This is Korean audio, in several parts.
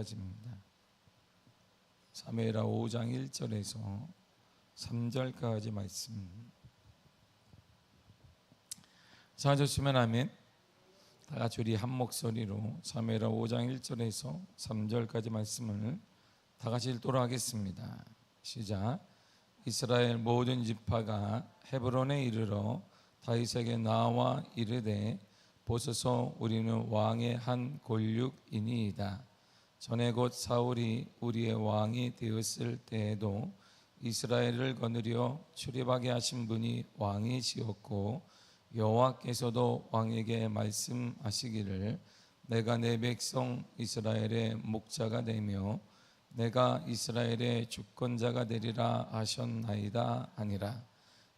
말씀까지입니다. 사무엘하 5장 1절에서 3절까지 말씀. 찾으시면 아멘. 다 같이 우리 한 목소리로 사무엘하 5장 1절에서 3절까지 말씀을 다 같이 읽도록 하겠습니다. 시작. 이스라엘 모든 지파가 헤브론에 이르러 다윗에게 나와 이르되 보소서 우리는 왕의 한 골육이니이다. 전에 곧 사울이 우리의 왕이 되었을 때에도 이스라엘을 거느려 출입하게 하신 분이 왕이시었고 여호와께서도 왕에게 말씀하시기를 내가 내 백성 이스라엘의 목자가 되며 내가 이스라엘의 주권자가 되리라 하셨나이다 하니라.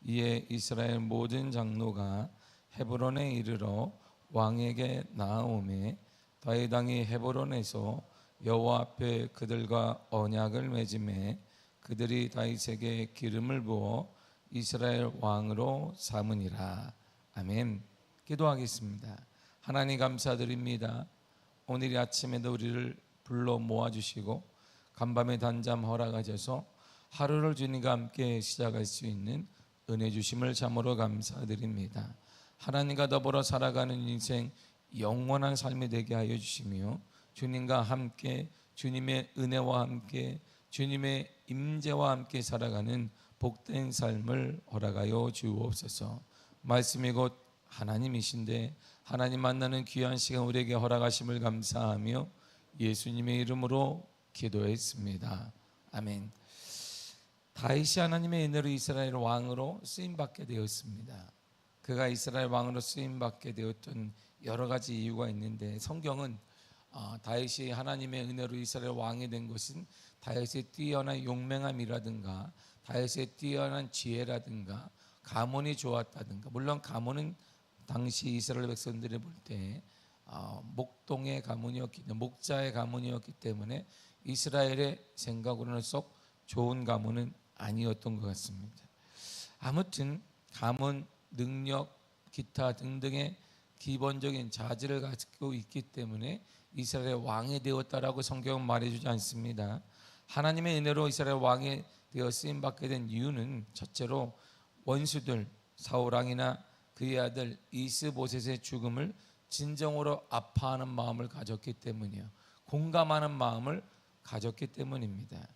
이에 이스라엘 모든 장로가 헤브론에 이르러 왕에게 나아오매 다윗 왕이 헤브론에서 여호와 앞에 그들과 언약을 맺음에 그들이 다윗에게 기름을 부어 이스라엘 왕으로 삼으니라. 아멘. 기도하겠습니다. 하나님 감사드립니다. 오늘 이 아침에도 우리를 불러 모아주시고 간밤에 단잠 허락하셔서 하루를 주님과 함께 시작할 수 있는 은혜 주심을 참으로 감사드립니다. 하나님과 더불어 살아가는 인생 영원한 삶이 되게 하여 주시며 주님과 함께 주님의 은혜와 함께 주님의 임재와 함께 살아가는 복된 삶을 허락하여 주옵소서. 말씀이 곧 하나님이신데 하나님 만나는 귀한 시간 우리에게 허락하심을 감사하며 예수님의 이름으로 기도했습니다. 아멘. 다윗이 하나님의 은혜로 이스라엘 왕으로 쓰임받게 되었습니다. 그가 이스라엘 왕으로 쓰임받게 되었던 여러 가지 이유가 있는데 성경은 다윗이 하나님의 은혜로 이스라엘 왕이 된 것은 다윗의 뛰어난 용맹함이라든가 다윗의 뛰어난 지혜라든가 가문이 좋았다든가, 물론 가문은 당시 이스라엘 백성들이 볼 때 목동의 가문이었기 때문에 목자의 가문이었기 때문에 이스라엘의 생각으로는 썩 좋은 가문은 아니었던 것 같습니다. 아무튼 가문, 능력, 기타 등등의 기본적인 자질을 가지고 있기 때문에 이스라엘 왕이 되었다라고 성경은 말해주지 않습니다. 하나님의 은혜로 이스라엘 왕이 되어 쓰임받게 된 이유는 첫째로 원수들 사울 왕이나 그의 아들 이스보셋의 죽음을 진정으로 아파하는 마음을 가졌기 때문이요, 공감하는 마음을 가졌기 때문입니다.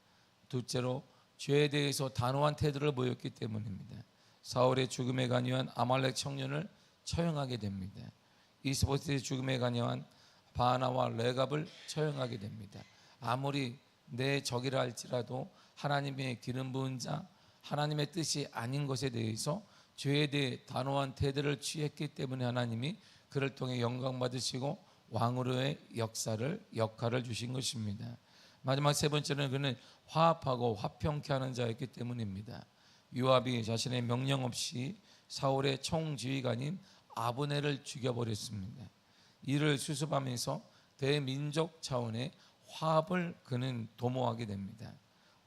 둘째로 죄에 대해서 단호한 태도를 보였기 때문입니다. 사울의 죽음에 관여한 아말렉 청년을 처형하게 됩니다. 이스보셋의 죽음에 관여한 바나와 레갑을 처형하게 됩니다. 아무리 내 적이라 할지라도 하나님의 기름 부은 자, 하나님의 뜻이 아닌 것에 대해서 죄에 대해 단호한 태도를 취했기 때문에 하나님이 그를 통해 영광 받으시고 왕으로의 역할을 주신 것입니다. 마지막 세 번째는 그는 화합하고 화평케 하는 자였기 때문입니다. 요압이 자신의 명령 없이 사울의 총지휘관인 아브넬을 죽여버렸습니다. 이를 수습하면서 대민족 차원의 화합을 그는 도모하게 됩니다.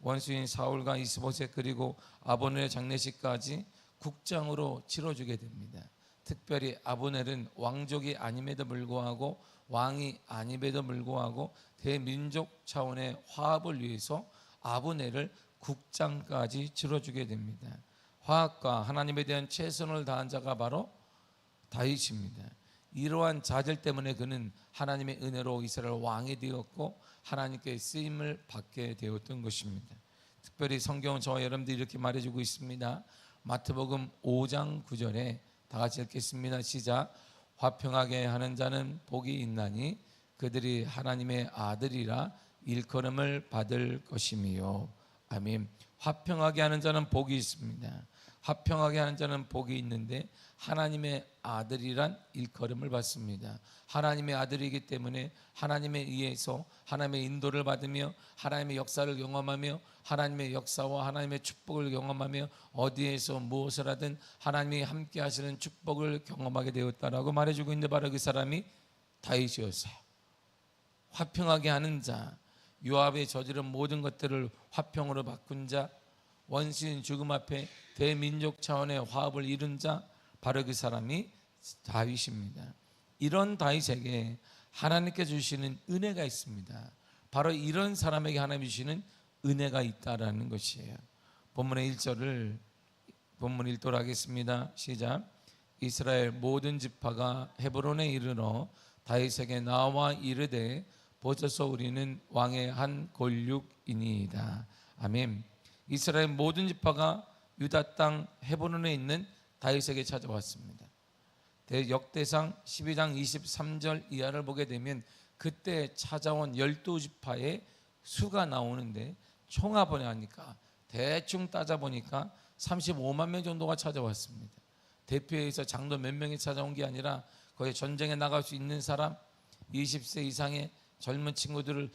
원수인 사울과 이스보셋 그리고 아브넬의 장례식까지 국장으로 치러주게 됩니다. 특별히 아브넬은 왕족이 아님에도 불구하고 왕이 아님에도 불구하고 대민족 차원의 화합을 위해서 아브넬을 국장까지 치러주게 됩니다. 화합과 하나님에 대한 최선을 다한 자가 바로 다윗입니다. 이러한 자질 때문에 그는 하나님의 은혜로 이스라엘 왕이 되었고 하나님께 쓰임을 받게 되었던 것입니다. 특별히 성경은 저와 여러분들이 이렇게 말해주고 있습니다. 마태복음 5장 9절에 다 같이 읽겠습니다. 시작. 화평하게 하는 자는 복이 있나니 그들이 하나님의 아들이라 일컬음을 받을 것이며. 아멘. 화평하게 하는 자는 복이 있습니다. 화평하게 하는 자는 복이 있는데 하나님의 아들이란 일컬음을 받습니다. 하나님의 아들이기 때문에 하나님에 의해서 하나님의 인도를 받으며 하나님의 역사를 경험하며 하나님의 역사와 하나님의 축복을 경험하며 어디에서 무엇을 하든 하나님이 함께 하시는 축복을 경험하게 되었다라고 말해주고 있는데 바로 그 사람이 다윗이었어요. 화평하게 하는 자, 요압의 저지른 모든 것들을 화평으로 바꾼 자, 원수인 죽음 앞에 대민족 차원의 화합을 이룬 자, 바로 그 사람이 다윗입니다. 이런 다윗에게 하나님께 주시는 은혜가 있습니다. 바로 이런 사람에게 하나님이 주시는 은혜가 있다라는 것이에요. 본문의 1절을 본문 읽도록 하겠습니다. 시작. 이스라엘 모든 지파가 헤브론에 이르러 다윗에게 나와 이르되 보소서 우리는 왕의 한 골육이니이다. 아멘. 이스라엘 모든 지파가 유다 땅 헤브론에 있는 다윗에게 찾아왔습니다. 역대상 12장 23절 이하를 보게 되면 그때 찾아온 12지파의 수가 나오는데 총합을 하니까 대충 따져보니까 35만 명 정도가 찾아왔습니다. 대표에서 장로 몇 명이 찾아온 게 아니라 거기 전쟁에 나갈 수 있는 사람 20세 이상의 젊은 친구들을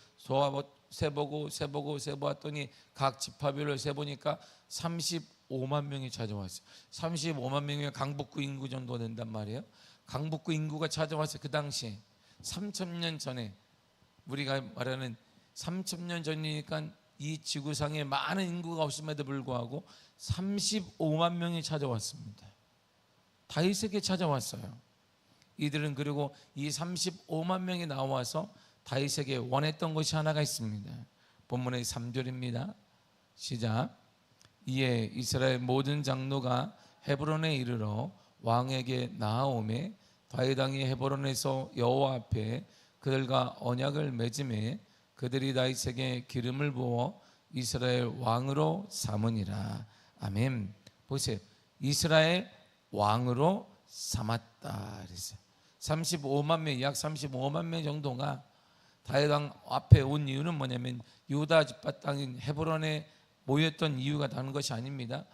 세보았더니 각 지파별로 세보니까 35만 명이 찾아왔어요. 35만 명이면 강북구 인구 정도 된단 말이에요. 강북구 인구가 찾아와서 그 당시에 3,000년 전에 우리가 말하는 3,000년 전이니까 이 지구상에 많은 인구가 없음에도 불구하고 35만 명이 찾아왔습니다. 다윗에게 찾아왔어요. 이들은 그리고 이 35만 명이 나와서 다윗에게 원했던 것이 하나가 있습니다. 본문의 3절입니다. 시작. 이에 이스라엘 모든 장로가 헤브론에 이르러 왕에게 나아오매 다윗 왕이 헤브론에서 여호와 앞에 그들과 언약을 맺음에 그들이 다윗에게 기름을 부어 이스라엘 왕으로 삼으니라. 아멘. 보세요. 이스라엘 왕으로 삼았다 그랬어요. 35만 명, 약 35만 명 정도가 다윗 왕 앞에 온 이유는 뭐냐면 유다 지파 땅인 헤브론에 모였던 이유가 다른 것이 아닙니다.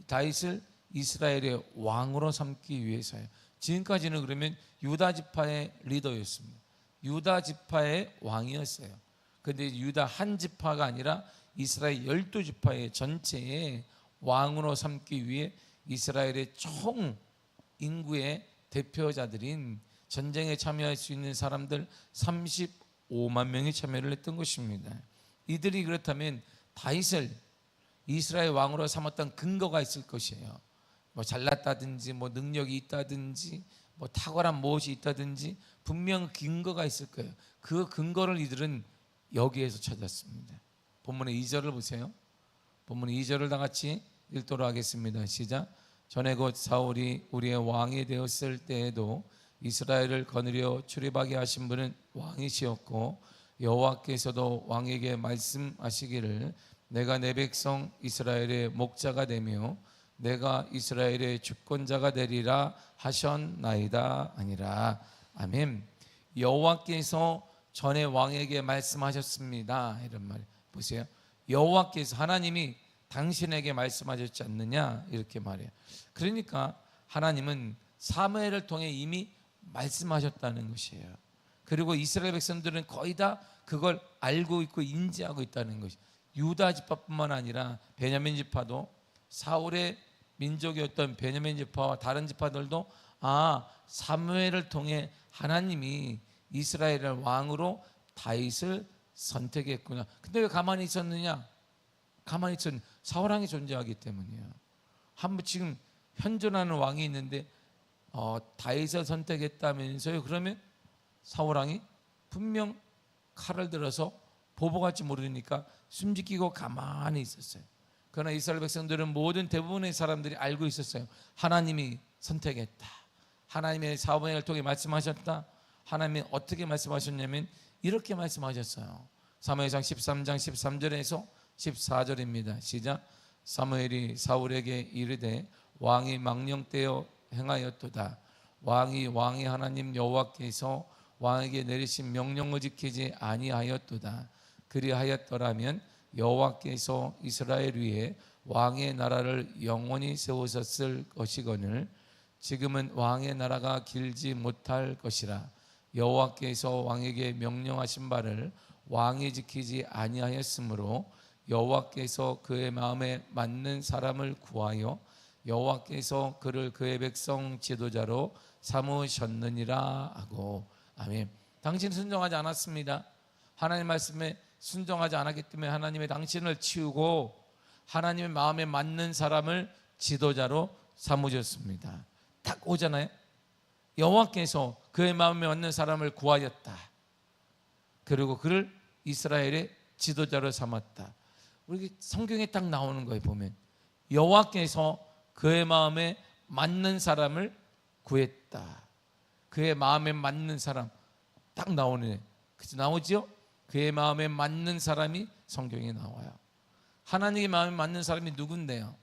다윗을 이스라엘의 왕으로 삼기 위해서요. 지금까지는 그러면 유다 지파의 리더였습니다. 유다 지파의 왕이었어요. 그런데 유다 한 지파가 아니라 이스라엘 12지파의 전체의 왕으로 삼기 위해 이스라엘의 총 인구의 대표자들인 전쟁에 참여할 수 있는 사람들 35만 명이 참여를 했던 것입니다. 이들이 그렇다면 다윗을 이스라엘 왕으로 삼았던 근거가 있을 것이에요. 뭐 잘났다든지 뭐 능력이 있다든지 뭐 탁월한 무엇이 있다든지 분명 근거가 있을 거예요. 그 근거를 이들은 여기에서 찾았습니다. 본문의 2절을 보세요. 본문의 2절을 다 같이 읽도록 하겠습니다. 시작. 전에 곧 사울이 우리의 왕이 되었을 때에도 이스라엘을 거느려 출입하게 하신 분은 왕이시었고 여호와께서도 왕에게 말씀하시기를 내가 내 백성 이스라엘의 목자가 되며 내가 이스라엘의 주권자가 되리라 하셨나이다 아니라. 아멘. 여호와께서 전에 왕에게 말씀하셨습니다. 이런 말 보세요. 여호와께서 하나님이 당신에게 말씀하셨지 않느냐 이렇게 말해요. 그러니까 하나님은 사무엘을 통해 이미 말씀하셨다는 것이에요. 그리고 이스라엘 백성들은 거의 다 그걸 알고 있고 인지하고 있다는 것이. 유다 지파뿐만 아니라 베냐민 지파도 사울의 민족이었던 베냐민 지파와 다른 지파들도 사무엘을 통해 하나님이 이스라엘의 왕으로 다윗을 선택했구나. 근데 왜 가만히 있었느냐? 가만히 있었는 사울 왕이 존재하기 때문이에요. 한번 지금 현존하는 왕이 있는데 다윗을 선택했다면서요. 그러면 사울 왕이 분명 칼을 들어서 보복할지 모르니까 숨지키고 가만히 있었어요. 그러나 이스라엘 백성들은 모든 대부분의 사람들이 알고 있었어요. 하나님이 선택했다. 하나님의 사무엘을 통해 말씀하셨다. 하나님이 어떻게 말씀하셨냐면 이렇게 말씀하셨어요. 사무엘상 13장 13절에서 14절입니다. 시작. 사무엘이 사울에게 이르되 왕이 망령되어 행하였도다. 왕의 하나님 여호와께서 왕에게 내리신 명령을 지키지 아니하였도다. 그리하였더라면 여호와께서 이스라엘 위에 왕의 나라를 영원히 세우셨을 것이거늘 지금은 왕의 나라가 길지 못할 것이라. 여호와께서 왕에게 명령하신 바를 왕이 지키지 아니하였으므로 여호와께서 그의 마음에 맞는 사람을 구하여 여호와께서 그를 그의 백성 지도자로 삼으셨느니라 하고. 아멘. 당신은 순종하지 않았습니다. 하나님 말씀에 순종하지 않았기 때문에 하나님의 당신을 치우고 하나님의 마음에 맞는 사람을 지도자로 삼으셨습니다. 딱 오잖아요. 여호와께서 그의 마음에 맞는 사람을 구하였다. 그리고 그를 이스라엘의 지도자로 삼았다. 우리 성경에 딱 나오는 거예요. 보면 여호와께서 그의 마음에 맞는 사람을 구했다. 그의 마음에 맞는 사람 딱 나오네. 그치 나오죠? 그의 마음에 맞는 사람이 성경에 나와요. 하나님의 마음에 맞는 사람이 누군데요?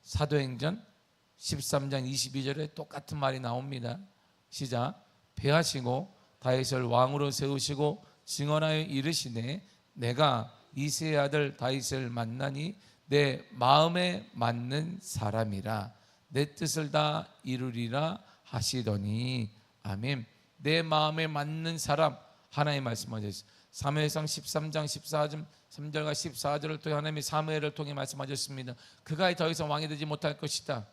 사도행전 13장 22절에 똑같은 말이 나옵니다. 시작. 배하시고 다윗을 왕으로 세우시고 증언하여 이르시되 내가 이새의 아들 다윗을 만나니 내 마음에 맞는 사람이라 내 뜻을 다 이루리라 하시더니 아멘. 내 마음에 맞는 사람 하나님 말씀하셨어요. 사무엘상 13장 14절 3절과 14절을 통해 하나님이 사무엘을 통해 말씀하셨습니다. 그가 더 이상 왕이 되지 못할 것이다.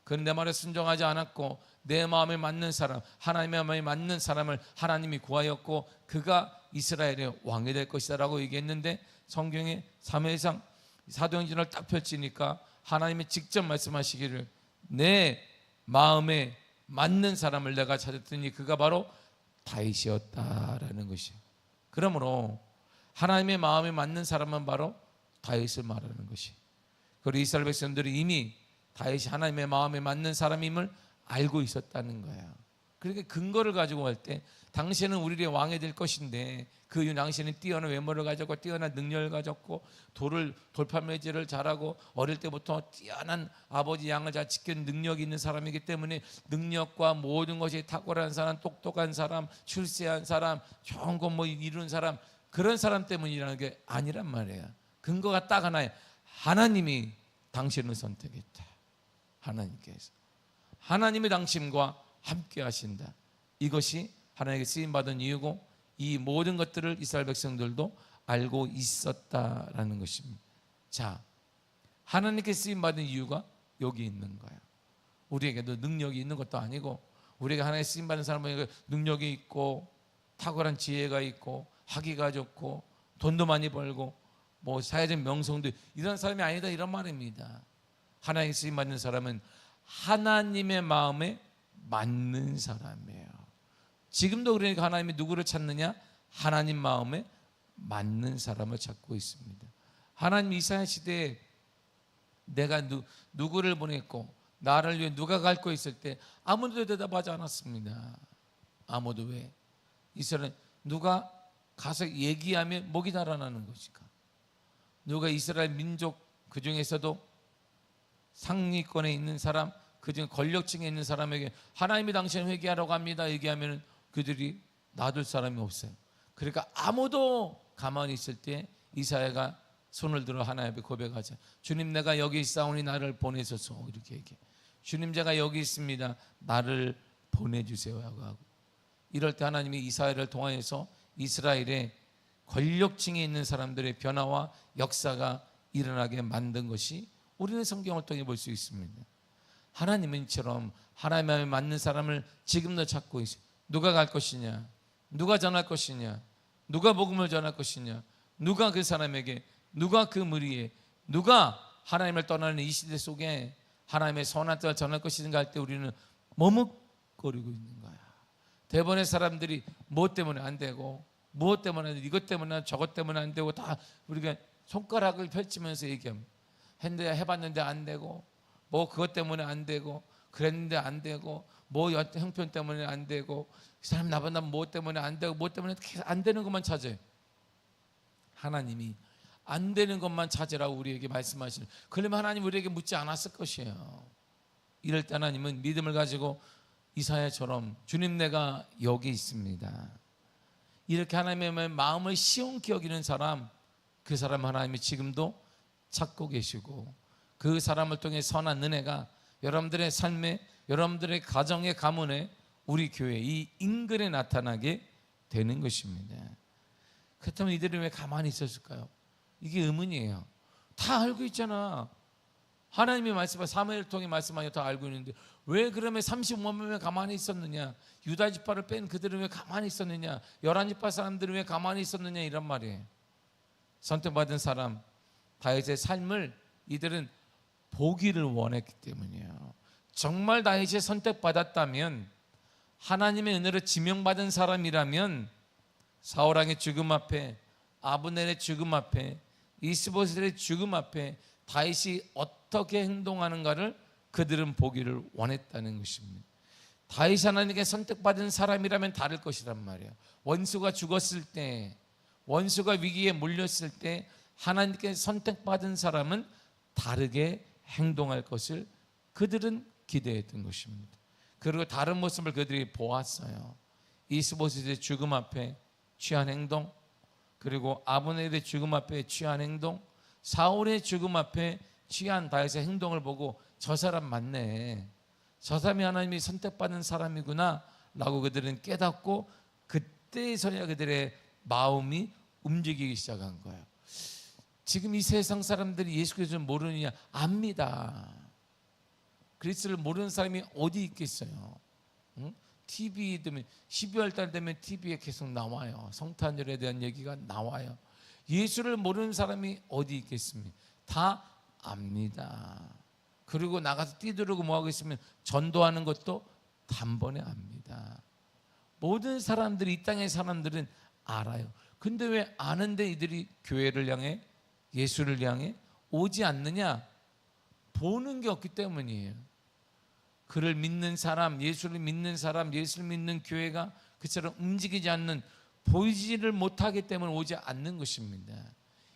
그는 내 말에 순종하지 않았고 내 마음에 맞는 사람 하나님의 마음에 맞는 사람을 하나님이 구하였고 그가 이스라엘의 왕이 될 것이다 라고 얘기했는데 성경에 사무엘상 사도행전을 딱 펼치니까 하나님이 직접 말씀하시기를 내 마음에 맞는 사람을 내가 찾았더니 그가 바로 다윗이었다라는 것이에요. 그러므로 하나님의 마음에 맞는 사람은 바로 다윗을 말하는 것이. 그리고 이스라엘 백성들이 이미 다윗이 하나님의 마음에 맞는 사람임을 알고 있었다는 거예요. 그렇게 근거를 가지고 할 때 당신은 우리의 왕이 될 것인데 그 당신은 뛰어난 외모를 가졌고 뛰어난 능력을 가졌고 돌팔매질을 잘하고 어릴 때부터 뛰어난 아버지 양을 잘 지키는 능력이 있는 사람이기 때문에 능력과 모든 것이 탁월한 사람, 똑똑한 사람, 출세한 사람, 좋은 것 뭐 이룬 사람 그런 사람 때문이라는 게 아니란 말이에요. 근거가 딱 하나예요. 하나님이 당신을 선택했다. 하나님께서 하나님이 당신과 함께 하신다. 이것이 하나님께 쓰임받은 이유고 이 모든 것들을 이스라엘 백성들도 알고 있었다라는 것입니다. 자, 하나님께 쓰임받은 이유가 여기 있는 거예요. 우리에게도 능력이 있는 것도 아니고 우리가 하나님께 쓰임받은 사람에게 능력이 있고 탁월한 지혜가 있고 학위가 좋고 돈도 많이 벌고 뭐 사회적 명성도 이런 사람이 아니다 이런 말입니다. 하나님께 쓰임받는 사람은 하나님의 마음에 맞는 사람이에요. 지금도 그러니까 하나님이 누구를 찾느냐? 하나님 마음에 맞는 사람을 찾고 있습니다. 하나님 이스라엘 시대에 내가 누구를 보냈고 나를 위해 누가 갈고 있을 때 아무도 대답하지 않았습니다. 아무도. 왜? 이스라엘 누가 가서 얘기하면 목이 달아나는 것일까? 누가 이스라엘 민족 그 중에서도 상위권에 있는 사람, 그중 권력층에 있는 사람에게 하나님이 당신을 회개하라고 합니다 얘기하면 그들이 놔둘 사람이 없어요. 그러니까 아무도 가만히 있을 때 이사야가 손을 들어 하나님 앞에 고백하자. 주님 내가 여기 있사오니 나를 보내소서. 이렇게 얘기해. 주님 제가 여기 있습니다. 나를 보내주세요 하고. 이럴 때 하나님이 이사야를 통하여서 이스라엘의 권력층에 있는 사람들의 변화와 역사가 일어나게 만든 것이 우리는 성경을 통해 볼 수 있습니다. 하나님은 이처럼 하나님에 맞는 사람을 지금도 찾고 있어요. 누가 갈 것이냐? 누가 전할 것이냐? 누가 복음을 전할 것이냐? 누가 그 사람에게, 누가 그 무리에, 누가 하나님을 떠나는 이 시대 속에 하나님의 선한 뜻을 전할 것인가 할 때 우리는 머뭇거리고 있는 거야. 대부분의 사람들이 무엇 때문에 안 되고 무엇 때문에 안 되고 이것 때문에 저것 때문에 안 되고 다 우리가 손가락을 펼치면서 얘기합니다. 했는데 해봤는데 안 되고 뭐 그것 때문에 안 되고 그랬는데 안 되고 뭐 형편 때문에 안 되고 그 사람 나보다 뭐 때문에 안 되고 뭐 때문에 계속 안 되는 것만 찾아요. 하나님이 안 되는 것만 찾으라고 우리에게 말씀하시는, 그러면 하나님 우리에게 묻지 않았을 것이에요. 이럴 때 하나님은 믿음을 가지고 이사야처럼 주님 내가 여기 있습니다. 이렇게 하나님의 마음을 시원케 여기는 사람, 그 사람 하나님이 지금도 찾고 계시고 그 사람을 통해 선한 은혜가 여러분들의 삶에, 여러분들의 가정의 가문에, 우리 교회 이 인근에 나타나게 되는 것입니다. 그렇다면 이들이 왜 가만히 있었을까요? 이게 의문이에요. 다 알고 있잖아. 하나님이 말씀하 사무엘을 통해 말씀하여 다 알고 있는데 왜 그러면 35만 명이 가만히 있었느냐? 유다 지파를 뺀 그들은 왜 가만히 있었느냐? 11지파 사람들은 왜 가만히 있었느냐? 이런 말이에요. 선택받은 사람 다윗의 삶을 이들은 보기를 원했기 때문이에요. 정말 다윗이 선택받았다면, 하나님의 은혜로 지명받은 사람이라면 사울왕의 죽음 앞에 아브넬의 죽음 앞에, 이스보셋의 죽음 앞에 다윗이 어떻게 행동하는가를 그들은 보기를 원했다는 것입니다. 다윗이 하나님께 선택받은 사람이라면 다를 것이란 말이에요. 원수가 죽었을 때, 원수가 위기에 몰렸을 때 하나님께 선택받은 사람은 다르게 행동할 것을 그들은 기대했던 것입니다. 그리고 다른 모습을 그들이 보았어요. 이스보셋의 죽음 앞에 취한 행동, 그리고 아브넬의 죽음 앞에 취한 행동, 사울의 죽음 앞에 취한 다윗의 행동을 보고 저 사람 맞네, 저 사람이 하나님이 선택받은 사람이구나 라고 그들은 깨닫고 그때서야 그들의 마음이 움직이기 시작한 거예요. 지금 이 세상 사람들이 예수 그리스도를 모르느냐? 압니다. 그리스도를 모르는 사람이 어디 있겠어요? 응? TV 되면 12월 달 되면 TV에 계속 나와요. 성탄절에 대한 얘기가 나와요. 예수를 모르는 사람이 어디 있겠습니까? 다 압니다. 그리고 나가서 뛰두르고 뭐하고 있으면 전도하는 것도 단번에 압니다. 모든 사람들이, 이 땅의 사람들은 알아요. 근데 왜 아는데 이들이 교회를 향해, 예수를 향해 오지 않느냐? 보는 게 없기 때문이에요. 그를 믿는 사람, 예수를 믿는 사람, 예수를 믿는 교회가 그처럼 움직이지 않는, 보이지를 못하기 때문에 오지 않는 것입니다.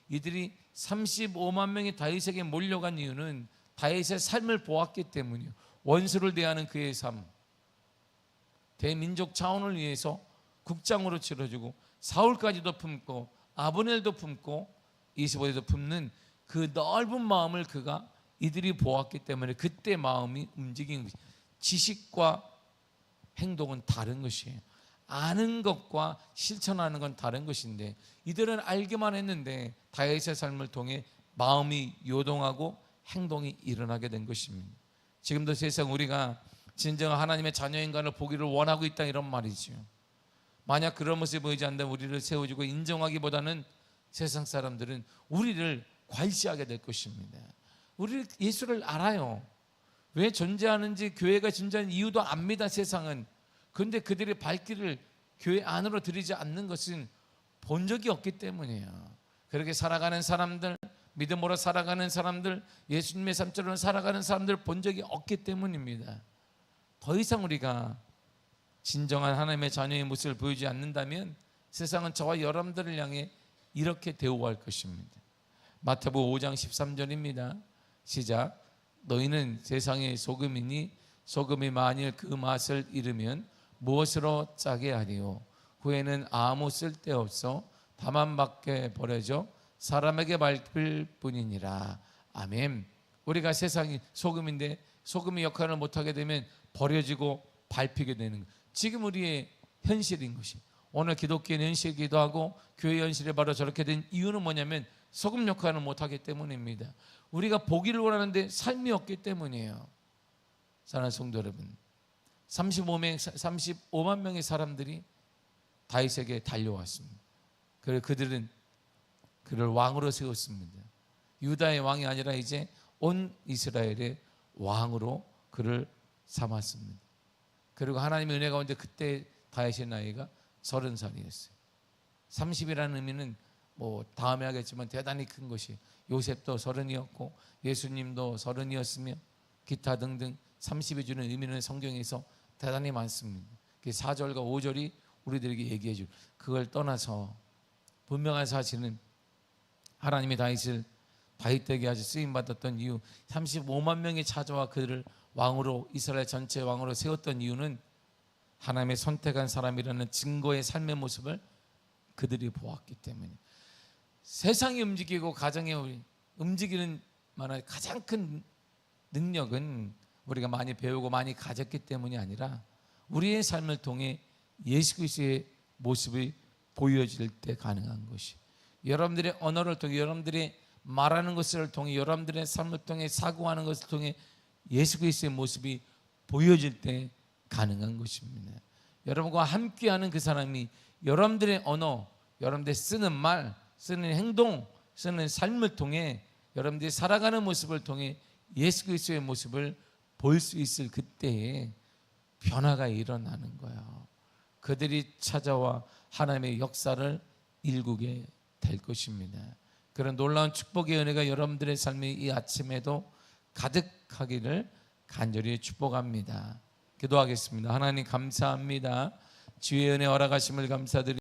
이들이 35만 명이 다윗에게 몰려간 이유는 다윗의 삶을 보았기 때문이에요. 원수를 대하는 그의 삶, 대민족 차원을 위해서 국장으로 치러주고 사울까지도 품고 아브넬도 품고 이스보셋도 품는 그 넓은 마음을 이들이 보았기 때문에 그때 마음이 움직인 것이에요. 지식과 행동은 다른 것이에요. 아는 것과 실천하는 건 다른 것인데 이들은 알기만 했는데 다윗의 삶을 통해 마음이 요동하고 행동이 일어나게 된 것입니다. 지금도 세상 우리가 진정한 하나님의 자녀인간을 보기를 원하고 있다, 이런 말이죠. 만약 그런 모습이 보이지 않는다면 우리를 세워주고 인정하기보다는 세상 사람들은 우리를 괄시하게 될 것입니다. 우리 예수를 알아요. 왜 존재하는지, 교회가 존재하는 이유도 압니다, 세상은. 그런데 그들의 발길을 교회 안으로 들이지 않는 것은 본 적이 없기 때문이에요. 그렇게 살아가는 사람들, 믿음으로 살아가는 사람들, 예수님의 삶처럼 살아가는 사람들 본 적이 없기 때문입니다. 더 이상 우리가 진정한 하나님의 자녀의 모습을 보이지 않는다면 세상은 저와 여러분들을 향해 이렇게 대우할 것입니다. 마태복음 5장 13절입니다. 시작. 너희는 세상의 소금이니 소금이 만일 그 맛을 잃으면 무엇으로 짜게 하리요? 후에는 아무 쓸데없어 다만 밖에 버려져 사람에게 밟힐 뿐이니라. 아멘. 우리가 세상이 소금인데 소금의 역할을 못하게 되면 버려지고 밟히게 되는 것. 지금 우리의 현실인 것이, 오늘 기독교인 현실이기도 하고 교회 현실이 바로 저렇게 된 이유는 뭐냐면 소금 역할을 못하기 때문입니다. 우리가 보기를 원하는데 삶이 없기 때문이에요. 사랑하는 성도 여러분, 35만 명의 사람들이 다윗에게 달려왔습니다. 그래서 그들은 그를 왕으로 세웠습니다. 유다의 왕이 아니라 이제 온 이스라엘의 왕으로 그를 삼았습니다. 그리고 하나님의 은혜 가운데 그때 다윗의 나이가 30살이었어요. 30이라는 의미는 뭐 다음에 하겠지만 대단히 큰 것이, 요셉도 30이었고 예수님도 30이었으며 기타 등등 30이 주는 의미는 성경에서 대단히 많습니다. 4절과 5절이 우리들에게 얘기해 줄, 그걸 떠나서 분명한 사실은 하나님이 다윗을 다윗에게 아주 쓰임받았던 이유, 35만 명이 찾아와 그를 왕으로, 이스라엘 전체 왕으로 세웠던 이유는 하나님의 선택한 사람이라는 증거의 삶의 모습을 그들이 보았기 때문에. 세상이 움직이고 가정이 움직이는 만한 가장 큰 능력은 우리가 많이 배우고 많이 가졌기 때문이 아니라 우리의 삶을 통해 예수 그리스도의 모습이 보여질 때 가능한 것이, 여러분들의 언어를 통해, 여러분들의 말하는 것을 통해, 여러분들의 삶을 통해, 사고하는 것을 통해 예수 그리스도의 모습이 보여질 때 가능한 것입니다. 여러분과 함께하는 그 사람이 여러분들의 언어, 여러분들의 쓰는 말, 쓰는 행동, 쓰는 삶을 통해, 여러분들이 살아가는 모습을 통해 예수 그리스도의 모습을 볼 수 있을 그때에 변화가 일어나는 거예요. 그들이 찾아와 하나님의 역사를 일구게 될 것입니다. 그런 놀라운 축복의 은혜가 여러분들의 삶의 이 아침에도 가득하기를 간절히 축복합니다. 기도하겠습니다. 하나님 감사합니다. 주의 은혜 허락하심을 감사드립니다.